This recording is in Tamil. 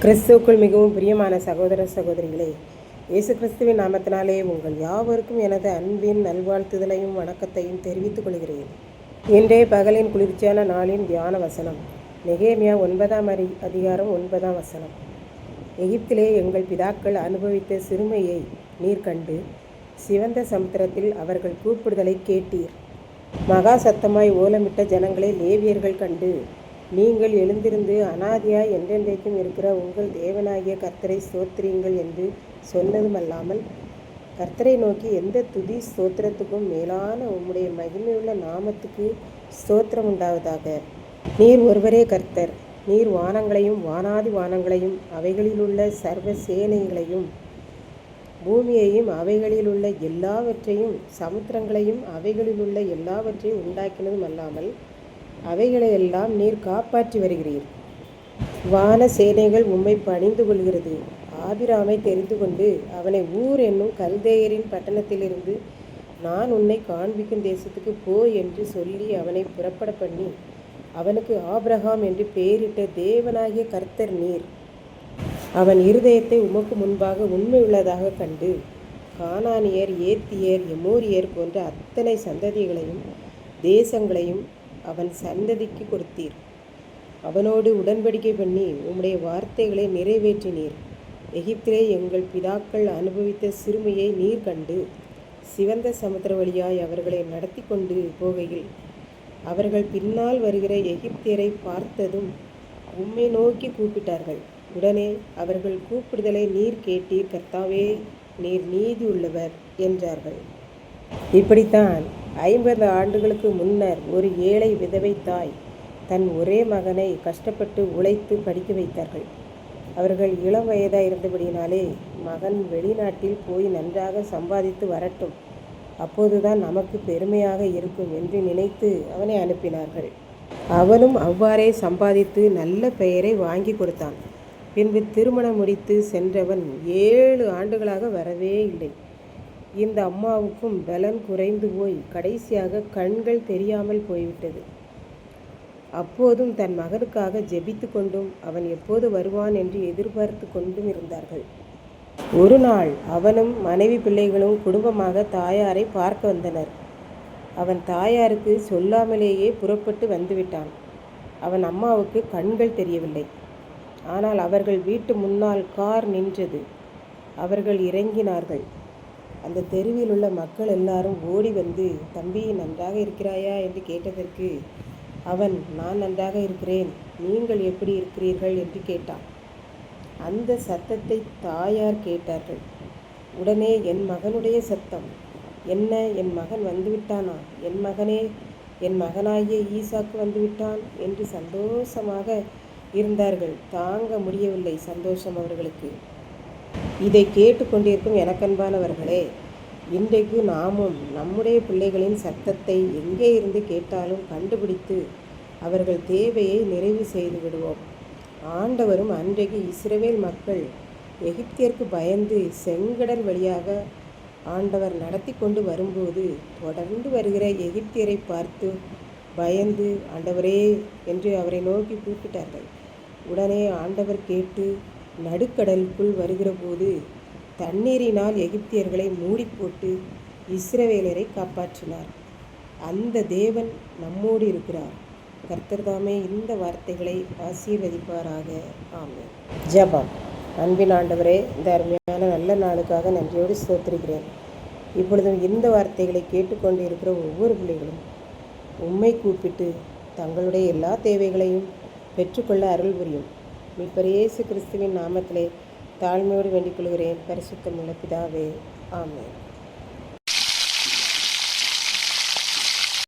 கிறிஸ்துவுக்குள் மிகவும் பிரியமான சகோதர சகோதரிகளே, இயேசு கிறிஸ்துவின் நாமத்தினாலே உங்கள் யாவருக்கும் எனது அன்பின் நல்வாழ்த்துதலையும் வணக்கத்தையும் தெரிவித்துக் கொள்கிறேன். இன்றைய பகலின் குளிர்ச்சியான நாளின் தியான வசனம் நெகேமியா 9ஆம் அதிகாரம் 9ஆம் வசனம். எகிப்திலே எங்கள் பிதாக்கள் அனுபவித்த சிறுமையை நீர் கண்டு சிவந்த சமுத்திரத்தில் அவர்கள் கூப்பிடுதலை கேட்டீர். மகா சத்தமாய் ஓலமிட்ட ஜனங்களை லேவியர்கள் கண்டு, நீங்கள் எழுந்திருந்து அனாதியாய் என்றென்றைக்கும் இருக்கிற உங்கள் தேவனாகிய கர்த்தரை ஸ்தோத்திரியுங்கள் என்று சொன்னதுமல்லாமல், கர்த்தரை நோக்கி எந்த துதி ஸ்தோத்திரத்துக்கும் மேலான உம்முடைய மகிமையுள்ள நாமத்துக்கு ஸ்தோத்திரம் உண்டாவதாக. நீர் ஒருவரே கர்த்தர். நீர் வானங்களையும் வானாதி வானங்களையும் அவைகளிலுள்ள சர்வ சேனைகளையும் பூமியையும் அவைகளிலுள்ள எல்லாவற்றையும் சமுத்திரங்களையும் அவைகளிலுள்ள எல்லாவற்றையும் உண்டாக்கினதும் அல்லாமல் அவைகளையெல்லாம் நீர் காப்பாற்றி வருகிறீர். வான சேனைகள் உம்மை பணிந்து கொள்கிறது. ஆபிராமை தெரிந்து கொண்டு அவனை ஊர் என்னும் கல்தேயரின் பட்டணத்திலிருந்து நான் உன்னை காண்பிக்கும் தேசத்துக்கு போ என்று சொல்லி அவனை புறப்பட பண்ணி அவனுக்கு ஆபிரகாம் என்று பெயரிட்ட தேவனாகிய கர்த்தர் நீர். அவன் இருதயத்தை உமக்கு முன்பாக உண்மையுள்ளதாக கண்டு கானானியர், ஏத்தியர், எமோரியர் போன்ற அத்தனை சந்ததிகளையும் தேசங்களையும் அவன் சந்ததிக்கு கொடுத்தீர். அவனோடு உடன்படிக்கை பண்ணி உம்முடைய வார்த்தைகளை நிறைவேற்றினீர். எகிப்திலே எங்கள் பிதாக்கள் அனுபவித்த சிறுமையை நீர் கண்டு சிவந்த சமுத்திர வழியாய் அவர்களை நடத்தி கொண்டு போகையில் அவர்கள் பின்னால் வருகிற எகிப்தியரை பார்த்ததும் உம்மை நோக்கி கூப்பிட்டார்கள். உடனே அவர்கள் கூப்பிடுதலை நீர் கேட்டீர். கர்த்தாவே, நீர் நீதி உள்ளவர் என்றார்கள். இப்படித்தான் 50 ஆண்டுகளுக்கு முன்னர் ஒரு ஏழை விதவை தாய் தன் ஒரே மகனை கஷ்டப்பட்டு உழைத்து படிக்க வைத்தார்கள். அவர்கள் இளம் வயதாக இருந்தபடியினாலே மகன் வெளிநாட்டில் போய் நன்றாக சம்பாதித்து வரட்டும், அப்போதுதான் நமக்கு பெருமையாக இருக்கும் என்று நினைத்து அவனை அனுப்பினார்கள். அவனும் அவ்வாறே சம்பாதித்து நல்ல பெயரை வாங்கி கொடுத்தான். பின்பு திருமணம் முடித்து சென்றவன் 7 ஆண்டுகளாக வரவே இல்லை. இந்த அம்மாவுக்கும் பலன் குறைந்து போய் கடைசியாக கண்கள் தெரியாமல் போய்விட்டது. அப்போதும் தன் மகனுக்காக ஜெபித்து கொண்டும் அவன் எப்போது வருவான் என்று எதிர்பார்த்து கொண்டும் இருந்தார்கள். ஒரு நாள் அவனும் மனைவி பிள்ளைகளும் குடும்பமாக தாயாரை பார்க்க வந்தனர். அவன் தாயாருக்கு சொல்லாமலேயே புறப்பட்டு வந்துவிட்டான். அவன் அம்மாவுக்கு கண்கள் தெரியவில்லை. ஆனால் அவர்கள் வீட்டு முன்னால் கார் நின்றது. அவர்கள் இறங்கினார்கள். அந்த தெருவில் உள்ள மக்கள் எல்லாரும் ஓடி வந்து, தம்பி, நன்றாக இருக்கிறாயா என்று கேட்டதற்கு அவன், நான் நன்றாக இருக்கிறேன், நீங்கள் எப்படி இருக்கிறீர்கள் என்று கேட்டான். அந்த சத்தத்தை தாயார் கேட்டார்கள். உடனே, என் மகனுடைய சத்தம் என்ன, என் மகன் வந்துவிட்டானா, என் மகனே, என் மகனாகிய ஈசாக்கு வந்துவிட்டான் என்று சந்தோஷமாக இருந்தார்கள். தாங்க முடியவில்லை சந்தோஷம் அவர்களுக்கு. இதை கேட்டுக்கொண்டிருக்கும் எனக்கன்பானவர்களே, இன்றைக்கு நாமும் நம்முடைய பிள்ளைகளின் சத்தத்தை எங்கே இருந்து கேட்டாலும் கண்டுபிடித்து அவர்கள் தேவையை நிறைவு செய்து விடுவோம். ஆண்டவரும் அன்றைக்கு இஸ்ரவேல் மக்கள் எகிப்தியருக்கு பயந்து செங்கடல் வழியாக ஆண்டவர் நடத்தி கொண்டு வரும்போது தொடர்ந்து வருகிற எகிப்தியரை பார்த்து பயந்து, ஆண்டவரே என்று அவரை நோக்கி கூப்பிட்டார்கள். உடனே ஆண்டவர் கேட்டு நடுக்கடலுக்குள் வருகிற போது தண்ணீரினால் எகிப்தியர்களை மூடி போட்டு இஸ்ரவேலரை காப்பாற்றினார். அந்த தேவன் நம்மோடு இருக்கிறார். கர்த்தர் தாமே இந்த வார்த்தைகளை ஆசீர்வதிப்பாராக. ஆமென். ஜெபம். அன்பின் ஆண்டவரே, இந்த அருமையான நல்ல நாளுக்காக நன்றியோடு ஸ்தோத்திரிக்கிறேன். இப்பொழுதும் இந்த வார்த்தைகளை கேட்டுக்கொண்டு இருக்கிற ஒவ்வொரு பிள்ளைகளும் உம்மை கூப்பிட்டு தங்களுடைய எல்லா தேவைகளையும் பெற்றுக்கொள்ள அருள் புரியும். மீட்பர் இயேசு கிறிஸ்துவின் நாமத்திலே தாழ்மையோடு வேண்டிக் கொள்கிறேன். பரிசுத்தமுள்ள பிதாவே, ஆமென்.